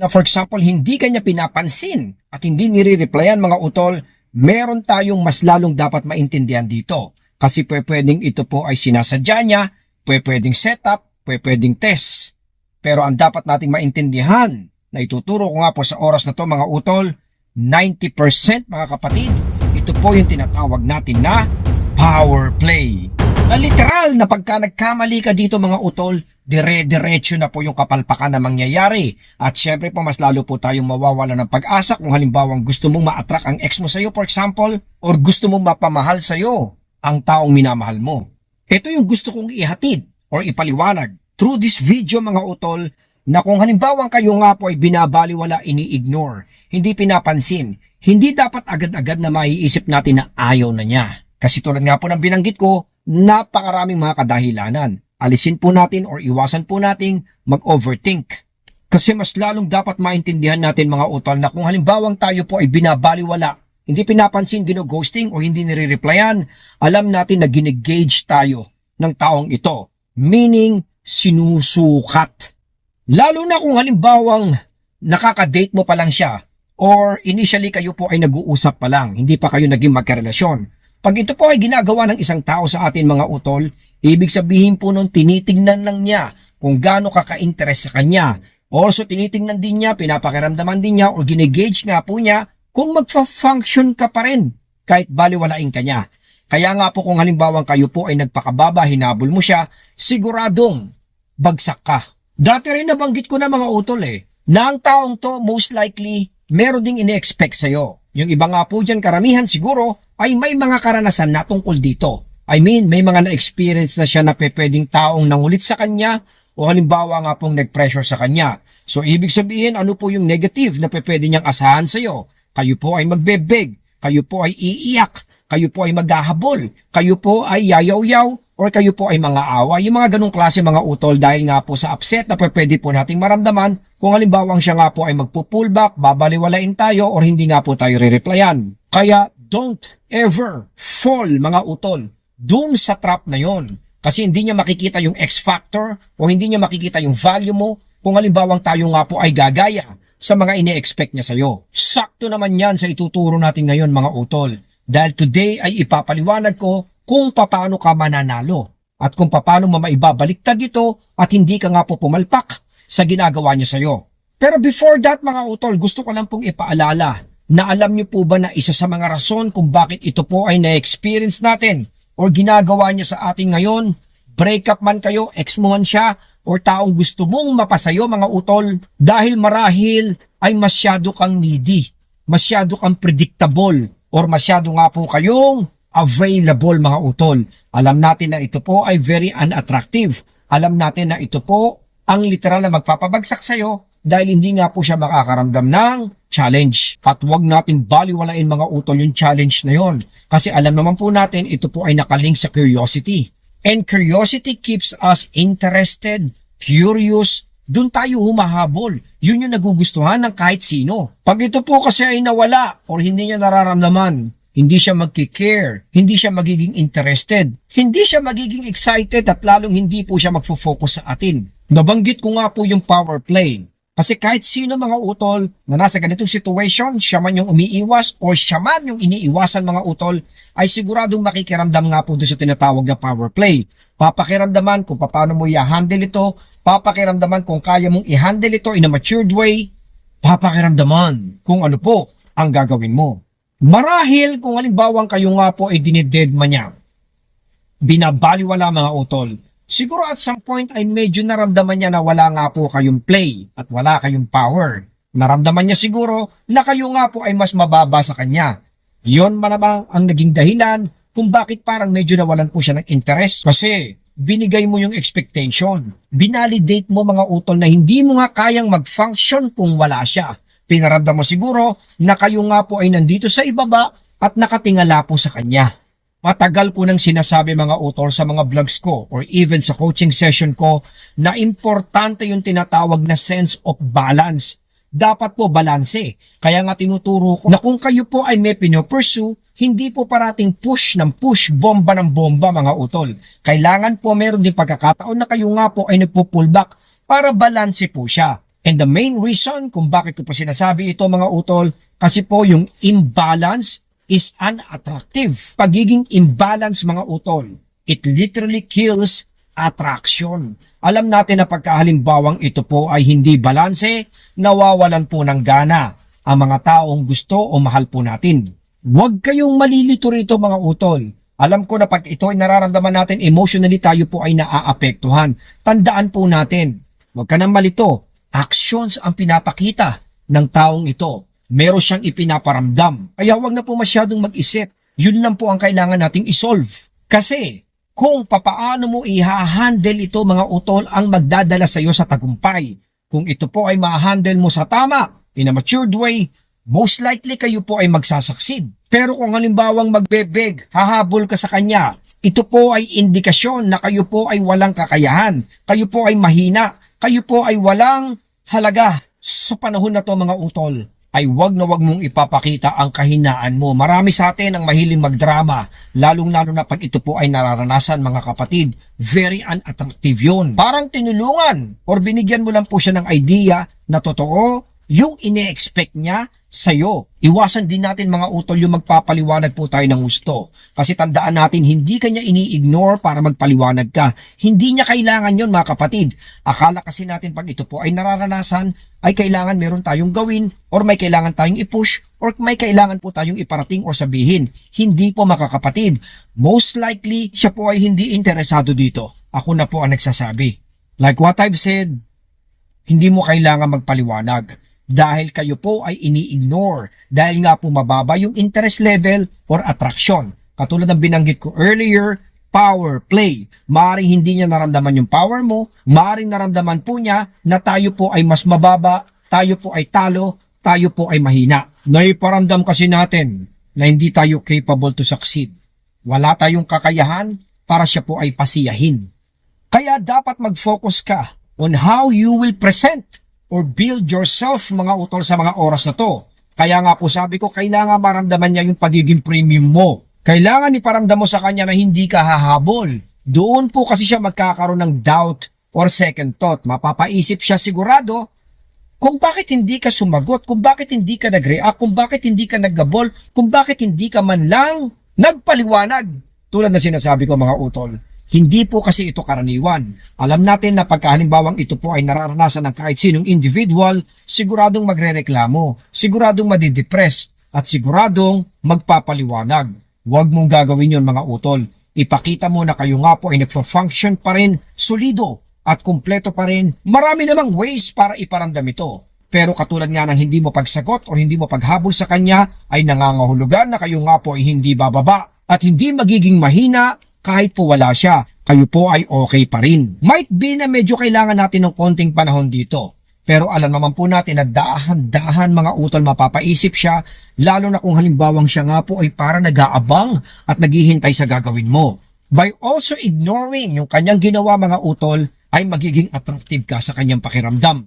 na for example, hindi kanya pinapansin at hindi nire-replyan mga utol, meron tayong mas lalong dapat maintindihan dito. Kasi pwedeng ito po ay sinasadya niya, pwedeng setup, pwedeng test. Pero ang dapat nating maintindihan na ituturo ko nga po sa oras na to mga utol, 90% mga kapatid, ito po yung tinatawag natin na power play. Na literal na pagka nagkamali ka dito mga utol, dire-diretso na po yung kapalpakan na mangyayari. At syempre po mas lalo po tayong mawawala ng pag-asa kung halimbawa gusto mong ma-attract ang ex mo sa'yo for example, or gusto mong mapamahal sa'yo ang taong minamahal mo. Ito yung gusto kong ihatid or ipaliwanag through this video mga utol, na kung halimbawa kayo nga po ay binabaliwala, ini-ignore, hindi pinapansin, hindi dapat agad-agad na maiisip natin na ayaw na niya. Kasi tulad nga po ng binanggit ko, napakaraming mga kadahilanan. Alisin po natin or iwasan po nating mag-overthink. Kasi mas lalong dapat maintindihan natin mga utol na kung halimbawang tayo po ay binabaliwala, hindi pinapansin, gino-ghosting o hindi nire-replyan, alam natin na ginigauge tayo ng taong ito. Meaning, sinusukat. Lalo na kung halimbawang nakaka-date mo pa lang siya or initially kayo po ay nag-uusap pa lang, hindi pa kayo naging magkarelasyon. Pag ito po ay ginagawa ng isang tao sa atin mga utol, ibig sabihin po nun tinitingnan lang niya kung gaano kaka-interest sa kanya. Also tinitingnan din niya, pinapakiramdaman din niya o ginigauge nga po niya kung magfa-function ka pa rin kahit baliwalain ka niya. Kaya nga po kung halimbawang kayo po ay nagpakababa, hinabol mo siya, siguradong bagsak ka. Dati rin nabanggit ko na mga utol na ang taong to most likely meron ding ine-expect sa'yo. Yung iba nga po dyan karamihan siguro ay may mga karanasan na tungkol dito. I mean, may mga na-experience na siya na pwedeng taong nangulit sa kanya o halimbawa nga pong nag-pressure sa kanya. So ibig sabihin ano po yung negative na pwede niyang asahan sa'yo? Kayo po ay magbebeg, kayo po ay iiyak, kayo po ay maghahabol, kayo po ay yayaw-yaw, or kayo po ay mga awa, yung mga ganong klase mga utol dahil nga po sa upset na pwede po nating maramdaman kung halimbawang siya nga po ay magpo-pullback, babaliwalain tayo or hindi nga po tayo re-replyan. Kaya don't ever fall mga utol dun sa trap na yon. Kasi hindi niya makikita yung X factor o hindi niya makikita yung value mo kung halimbawang tayo nga po ay gagaya sa mga ine-expect niya sa'yo. Sakto naman yan sa ituturo natin ngayon mga utol. Dahil today ay ipapaliwanag ko kung paano ka mananalo at kung paano mo maibabaliktad ito at hindi ka nga po pumalpak sa ginagawa niya sa'yo. Pero before that mga utol, gusto ko lang pong ipaalala na alam niyo po ba na isa sa mga rason kung bakit ito po ay na-experience natin o ginagawa niya sa atin ngayon, breakup man kayo, ex mo man siya, o taong gusto mong mapasayo mga utol, dahil marahil ay masyado kang needy, masyado kang predictable, or masyado nga po kayong available mga utol. Alam natin na ito po ay very unattractive. Alam natin na ito po ang literal na magpapabagsak sa'yo dahil hindi nga po siya makakaramdam ng challenge. At huwag natin baliwalain mga utol yung challenge na yon. Kasi alam naman po natin ito po ay nakalink sa curiosity. And curiosity keeps us interested, curious, dun tayo humahabol. Yun yung nagugustuhan ng kahit sino. Pag ito po kasi ay nawala or hindi niya nararamdaman, hindi siya magki-care, hindi siya magiging interested, hindi siya magiging excited at lalong hindi po siya magfo-focus sa atin. Nabanggit ko nga po yung power play. Kasi kahit sino mga utol na nasa ganitong situation, siya man yung umiiwas o siya man yung iniiwasan mga utol, ay siguradong makikiramdam nga po doon sa tinatawag na power play. Papakiramdaman kung paano mo i-handle ito, papakiramdaman kung kaya mong i-handle ito in a matured way, papakiramdaman kung ano po ang gagawin mo. Marahil kung halimbawang kayo nga po ay dinidedma niya, binabaliwala mga utol, siguro at some point ay medyo naramdaman niya na wala nga po kayong play at wala kayong power. Naramdaman niya siguro na kayo nga po ay mas mababa sa kanya. Yon malamang ang naging dahilan kung bakit parang medyo nawalan po siya ng interest. Kasi binigay mo yung expectation. Binalidate mo mga utol na hindi mo nga kayang mag-function kung wala siya. Pinaramdam mo siguro na kayo nga po ay nandito sa ibaba at nakatingala po sa kanya. Matagal ko nang sinasabi mga utol sa mga vlogs ko or even sa coaching session ko na importante yung tinatawag na sense of balance. Dapat po balanse. Kaya nga tinuturo ko na kung kayo po ay may pinopursue, hindi po parating push ng push, bomba ng bomba mga utol. Kailangan po meron din pagkakataon na kayo nga po ay nagpo-pullback para balanse po siya. And the main reason kung bakit ko po sinasabi ito mga utol, kasi po yung imbalance is unattractive. Pagiging imbalance mga utol, it literally kills attraction. Alam natin na pagkahalimbawang ito po ay hindi balanse, nawawalan po ng gana ang mga taong gusto o mahal po natin. Huwag kayong malilito rito mga utol. Alam ko na pag ito ay nararamdaman natin emotionally, tayo po ay naaapektuhan. Tandaan po natin, huwag ka nang malito. Actions ang pinapakita ng taong ito. Meron siyang ipinaparamdam. Kaya huwag na po masyadong mag-isip. Yun lang po ang kailangan nating isolve. Kasi kung papaano mo i-handle ito mga utol ang magdadala sa iyo sa tagumpay. Kung ito po ay ma-handle mo sa tama, in a matured way, most likely kayo po ay magsasucceed. Pero kung halimbawang magbebeg, hahabol ka sa kanya, ito po ay indikasyon na kayo po ay walang kakayahan, kayo po ay mahina, kayo po ay walang halaga. Sa panahon na to mga utol, ay wag na wag mong ipapakita ang kahinaan mo. Marami sa atin ang mahiling magdrama, lalong-lalo na pag ito po ay nararanasan mga kapatid. Very unattractive yun. Parang tinulungan or binigyan mo lang po siya ng idea na totoo yung ine-expect niya sa'yo. Iwasan din natin mga utol yung magpapaliwanag po tayo ng gusto. Kasi tandaan natin, hindi kanya ini-ignore para magpaliwanag ka. Hindi niya kailangan yon mga kapatid. Akala kasi natin pag ito po ay nararanasan, ay kailangan meron tayong gawin, or may kailangan tayong i-push, or may kailangan po tayong iparating or sabihin. Hindi po mga kapatid. Most likely, siya po ay hindi interesado dito. Ako na po ang nagsasabi. Like what I've said, hindi mo kailangan magpaliwanag. Dahil kayo po ay ini-ignore. Dahil nga po mababa yung interest level or attraction. Katulad ng binanggit ko earlier, power play. Maaring hindi niya naramdaman yung power mo, maaring naramdaman po niya na tayo po ay mas mababa, tayo po ay talo, tayo po ay mahina. Naiparamdam kasi natin na hindi tayo capable to succeed. Wala tayong kakayahan para siya po ay pasiyahin. Kaya dapat mag-focus ka on how you will present or build yourself mga utol sa mga oras na to. Kaya nga po sabi ko, kailangan maramdaman niya yung pagiging premium mo. Kailangan iparamdam mo sa kanya na hindi ka hahabol. Doon po kasi siya magkakaroon ng doubt or second thought. Mapapaisip siya sigurado kung bakit hindi ka sumagot, kung bakit hindi ka nag-react, kung bakit hindi ka naggabol, kung bakit hindi ka man lang nagpaliwanag. Tulad na sinasabi ko mga utol, hindi po kasi ito karaniwan. Alam natin na pagkahalimbawang ito po ay nararanasan ng kahit sinong individual, siguradong magrereklamo, siguradong madidepress, at siguradong magpapaliwanag. Huwag mong gagawin yon mga utol. Ipakita mo na kayo nga po ay nagfa-function pa rin, solido at kumpleto pa rin. Marami namang ways para iparamdam ito. Pero katulad nga ng hindi mo pagsagot o hindi mo paghabol sa kanya, ay nangangahulugan na kayo nga po ay hindi bababa at hindi magiging mahina. Kahit po wala siya, kayo po ay okay pa rin. Might be na medyo kailangan natin ng konting panahon dito. Pero alam naman po natin na dahan-dahan mga utol mapapaisip siya, lalo na kung halimbawang siya nga po ay para nag-aabang at naghihintay sa gagawin mo. By also ignoring yung kanyang ginawa mga utol, ay magiging attractive ka sa kanyang pakiramdam.